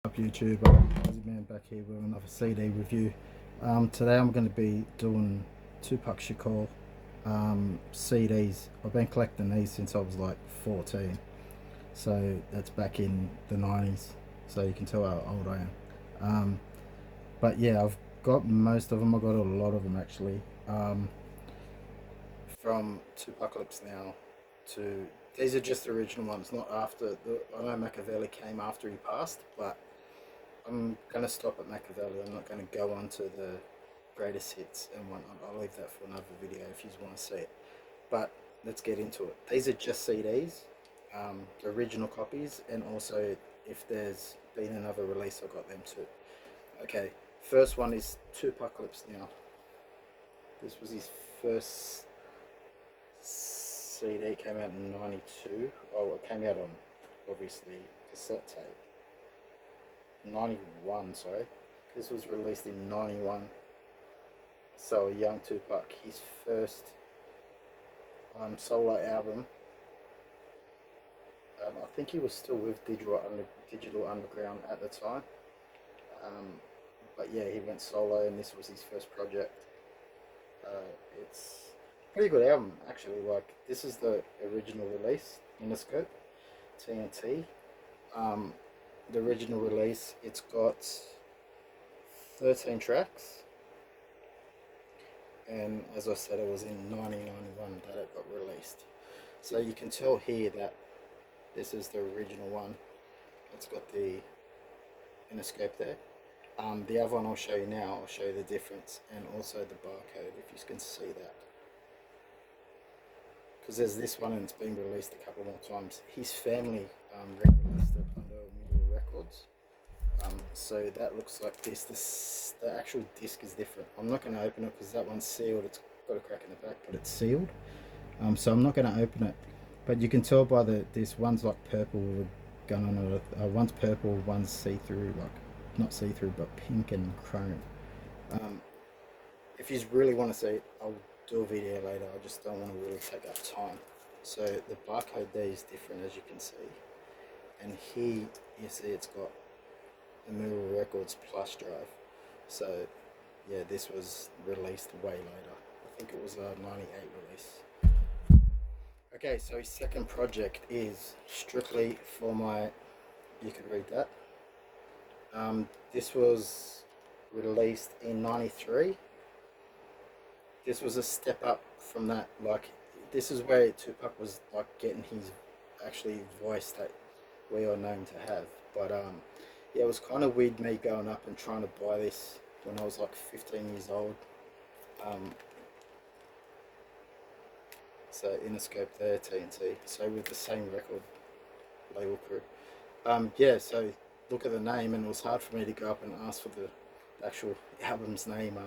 Up YouTube, Aussie Man back here with another CD review. Today I'm going to be doing Tupac Shakur CDs. I've been collecting these since I was like 14, so that's back in the 90s. So you can tell how old I am. But yeah, I've got most of them. I've got a lot of them actually. From Tupacalypse Now to these are just the original ones, not after. I know Machiavelli came after he passed, but I'm gonna stop at Machiavelli. I'm not gonna go on to the greatest hits and whatnot. I'll leave that for another video if you want to see it. But let's get into it. These are just CDs, original copies, and also if there's been another release, I've got them too. Okay, first one is Tupacalypse Now. This was his first CD. Came out in '92. Oh, it came out on obviously cassette tape. 91, sorry. This was released in 91. So young Tupac, his first solo album. I think he was still with Digital Underground at the time. Um, but yeah, he went solo, and this was his first project. It's a pretty good album actually. Like this is the original release, Interscope, TNT. Um, the original release, it's got 13 tracks, and as I said, it was in 1991 that it got released. So you can tell here that this is the original one. It's got the Interscope there. The other one I'll show you now, I'll show you the difference and also the barcode if you can see that. Because there's this one and it's been released a couple more times. His family released it under Mule Records. So that looks like this. The actual disc is different. I'm not going to open it because that one's sealed. It's got a crack in the back, but it's sealed. So I'm not going to open it. But you can tell by this one's like purple with a gun on it. One's purple, one's see-through, like not see-through, but pink and chrome. Um, if you really want to see it, I'll do a video later. I just don't want to really take up time. So the barcode there is different, as you can see. And here you see it's got the Miracle Records Plus drive. So yeah, this was released way later. I think it was a '98 release. Okay, so his second project is strictly for my. You could read that. This was released in '93. This was a step up from that. Like, this is where Tupac was like getting his actually voice that we are known to have. But yeah, it was kind of weird me going up and trying to buy this when I was like 15 years old. Um, so Interscope there, TNT. So with the same record label crew. Yeah, so look at the name, and it was hard for me to go up and ask for the actual album's name.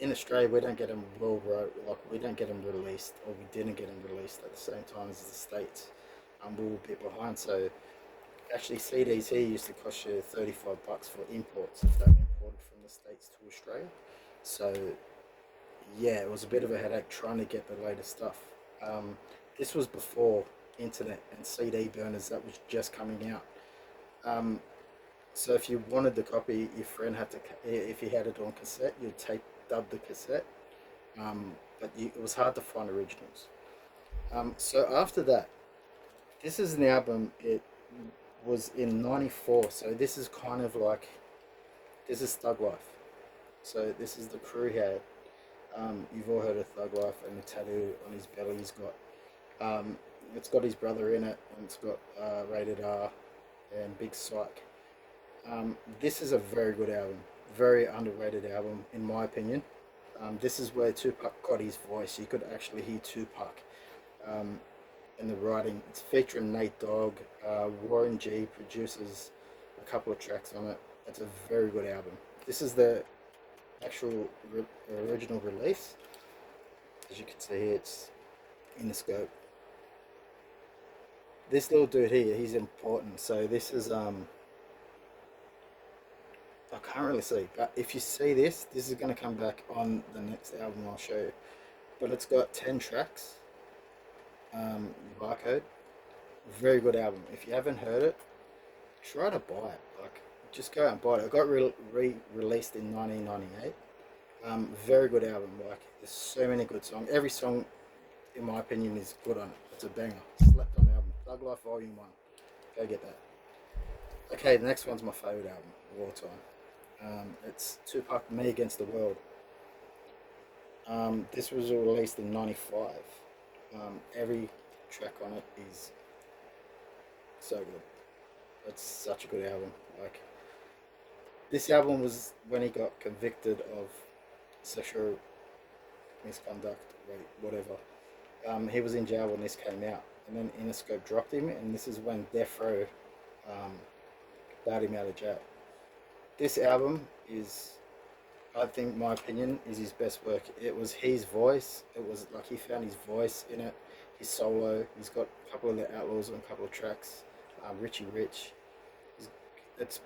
In Australia, we don't get them like we don't get them released, or we didn't get them released at the same time as the States. We were a bit behind, so actually CDs here used to cost you $35 for imports if they were imported from the States to Australia. So yeah, it was a bit of a headache trying to get the latest stuff. This was before internet and CD burners that was just coming out. Um, so if you wanted the copy, your friend had to, if he had it on cassette, you'd tape dub the cassette. It was hard to find originals. So after that, this is an album. It was in '94. So this is kind of like this is Thug Life. So this is the crew he had. You've all heard of Thug Life, and the tattoo on his belly he's got. It's got his brother in it, and it's got Rated R and Big Psych. This is a very good album, very underrated album in my opinion. This is where Tupac got his voice. You could actually hear Tupac in the writing. It's featuring Nate Dogg. Warren G produces a couple of tracks on it. It's a very good album. This is the actual original release. As you can see here, it's in the scope. This little dude here, he's important. So this is I can't really see, but if you see this, this is going to come back on the next album I'll show you. But it's got 10 tracks. Barcode, very good album. If you haven't heard it, try to buy it. Like, just go out and buy it. It got released in 1998. Very good album. Like, there's so many good songs. Every song, in my opinion, is good on it. It's a banger. Slept on album. Thug Life Volume 1. Go get that. Okay, the next one's my favourite album of all time. It's Tupac Me Against the World. This was released in '95. Every track on it is so good. It's such a good album. Like, this album was when he got convicted of sexual misconduct, whatever. He was in jail when this came out, and then Interscope dropped him, and this is when Death Row um, bailed him out of jail. This album is, I think, my opinion, is his best work. It was his voice. It was like he found his voice in it. His solo. He's got a couple of the Outlaws on a couple of tracks. Richie Rich.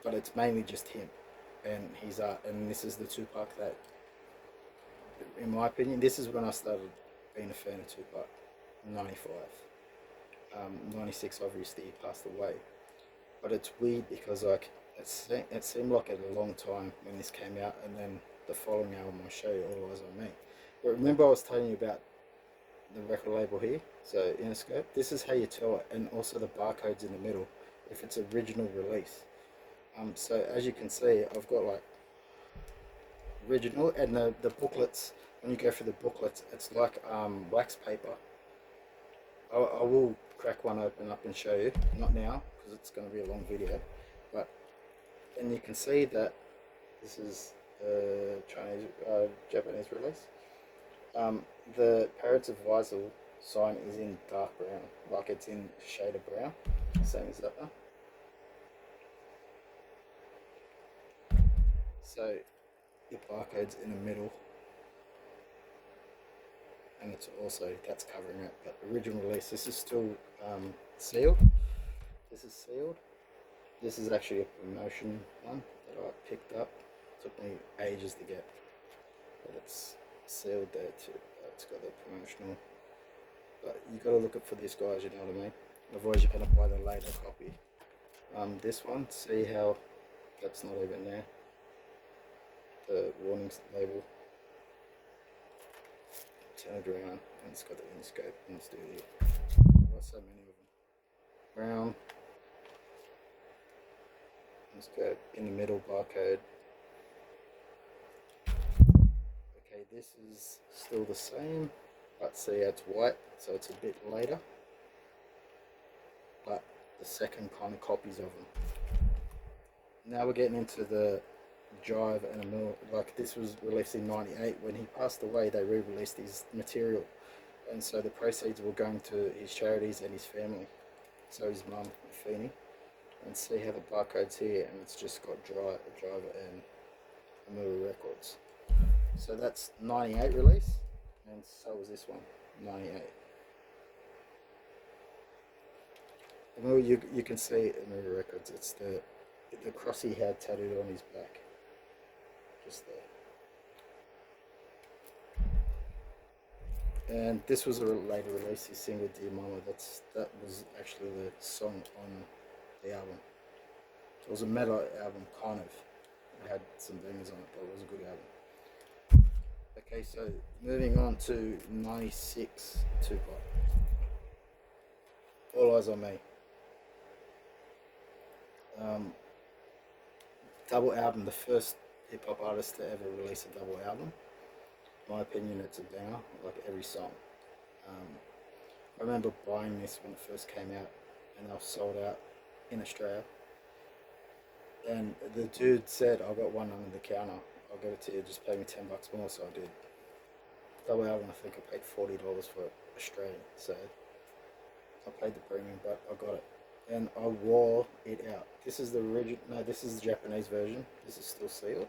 But it's mainly just him, and his art. And this is the Tupac that, in my opinion, this is when I started being a fan of Tupac. '95. '96, obviously, he passed away. But it's weird because like it seemed like a long time when this came out, and then the following album I'll show you, All Eyes on Me. But remember I was telling you about the record label here, so Interscope. This is how you tell it, and also the barcodes in the middle if it's original release. So as you can see, I've got like original, and the booklets. When you go through the booklets, it's like wax paper. I will crack one open up and show you. Not now because it's going to be a long video, but and you can see that this is Chinese Japanese release. The Parrots of Weisel sign is in dark brown, like it's in shade of brown, same as that one. So the barcode's in the middle, and it's also that's covering it. But original release, this is still sealed. This is sealed. This is actually a promotion one that I picked up. It took me ages to get, but it's sealed there too. It's got the promotional. But you got to look up for this, guys. You know what I mean. Otherwise, you're gonna buy the later copy. This one, see how that's not even there. The warnings label. Turn it around, and it's got the Interscope in the studio. I've got so many of them. Brown. Interscope in the middle, barcode. Okay, this is still the same, but see it's white, so it's a bit later. But the second kind of copies of them. Now we're getting into the Jive and a Mill. Like, this was released in '98. When he passed away, they re-released his material, and so the proceeds were going to his charities and his family. So his mum, Feeney, and see how the barcode's here, and it's just got Driver and Amira Records. So that's '98 release, and so was this one, '98. You can see Amira Records. It's the cross he had tattooed on his back, just there. And this was a later release, his single "Dear Mama." That was actually the song on the album. It was a metal album, kind of. It had some bangers on it, but it was a good album. Okay, so moving on to '96 Tupac. All Eyes on Me. Double album, the first hip hop artist to ever release a double album. In my opinion, it's a banger, like every song. Um, I remember buying this when it first came out, and they were sold out in Australia. And the dude said, "I got one under the counter. I'll give it to you. Just pay me $10 more." So I did. Double album, I think I paid $40 for it, Australian. So I paid the premium, but I got it, and I wore it out. This is the original. No, this is the Japanese version. This is still sealed.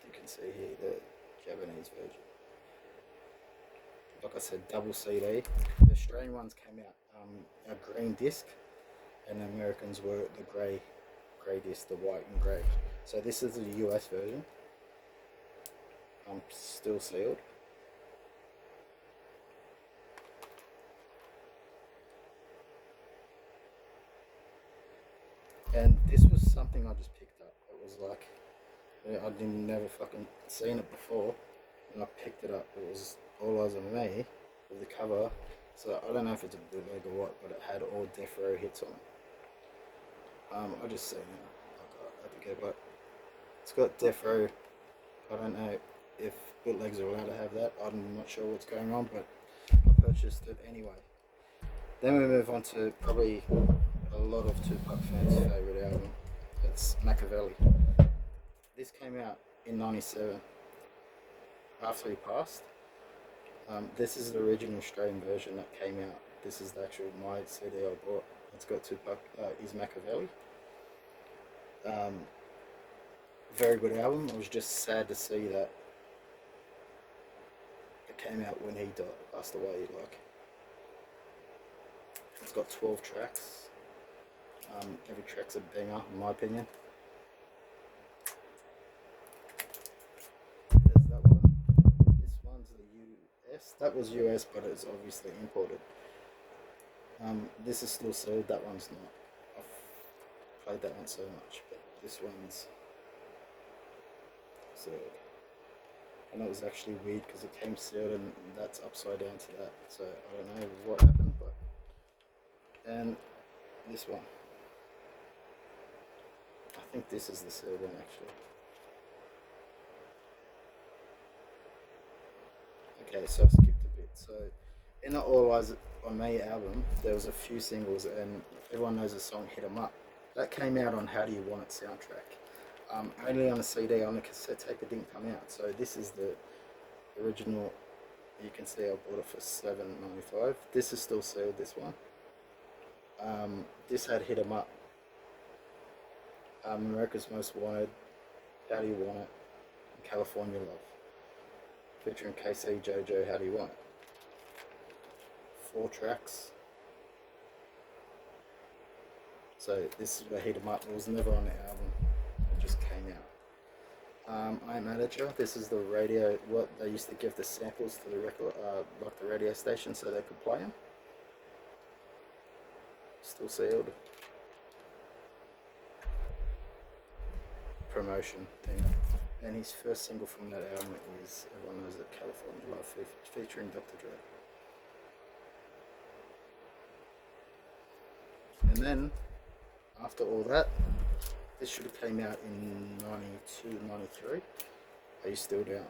You can see here the Japanese version. Like I said, double CD. The Australian ones came out a green disc, and the Americans were the grey disc, the white and grey. So this is the US version. Still sealed. And this was something I just picked up. It was like, I didn't never fucking seen it before, and I picked it up. It was All Eyes on Me with the cover. So I don't know if it's a bootleg or what, but it had all Death Row hits on it. I just seen it. I had to go, but it's got Death Row. I don't know if bootlegs are allowed to have that. I'm not sure what's going on, but I purchased it anyway. Then we move on to probably a lot of Tupac fans' favourite album. It's Machiavelli. This came out in '97 after he passed. This is the original Australian version that came out. This is the actual my CD I bought. It's got Tupac, is Machiavelli. Um, Very good album. I was just sad to see that it came out when he passed away. Like, it's got 12 tracks. Every track's a banger, in my opinion. There's that one. This one's the US. That was US, but it's obviously imported. This is still sealed. That one's not. I've played that one so much, but this one's sealed. And it was actually weird because it came sealed and that's upside down to that. So I don't know what happened, but and this one. I think this is the sealed one actually. Okay, so I skipped a bit. So in the All Eyes on Me album, there was a few singles, and everyone knows the song "Hit 'Em Up." That came out on How Do You Want It soundtrack. Only on the CD, on the cassette tape, it didn't come out. So this is the original. You can see I bought it for $7.95. This is still sealed. This one. This had "Hit 'Em Up," America's Most Wanted, "How Do You Want It," and "California Love," featuring KC JoJo. "How Do You Want It?" 4 tracks. So this is where "Hit 'Em Up." It was never on the album. It just came out. I'm Manager. This is the radio. What they used to give the samples to the record, like the radio station, so they could play them. Still sealed. Promotion thing. And his first single from that album is, everyone knows it, "California Love," featuring Dr. Dre. And then after all that, this should have came out in '92, '93. Are You Still Down?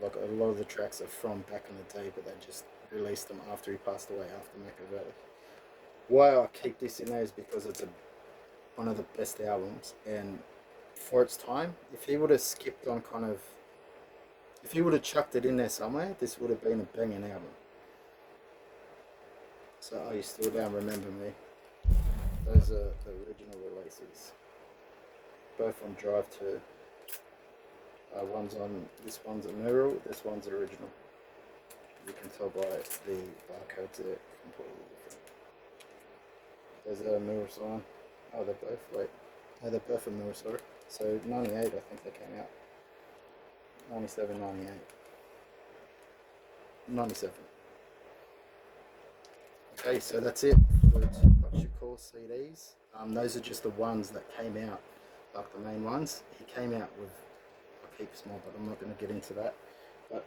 Like, a lot of the tracks are from back in the day, but they just released them after he passed away, after Machiavelli. Why I keep this in there is because it's one of the best albums, and for its time, if he would have skipped on if he would have chucked it in there somewhere, this would have been a banging album. So Are You Still Down, Remember Me. Those are the original releases. Both on Drive 2. This one's a mural, this one's original. You can tell by the barcodes, they're completely different. There's a mirror sign. Oh, they're both, wait. Oh, they're both a mirror, sorry. So 98, I think they came out. 97, 98. 97. Okay, so that's it for the Tupac Shakur CDs. Those are just the ones that came out, like the main ones. He came out with heaps more, but I'm not going to get into that. But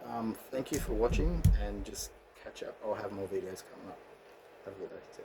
thank you for watching, and just catch up. I'll have more videos coming up. Have a good day.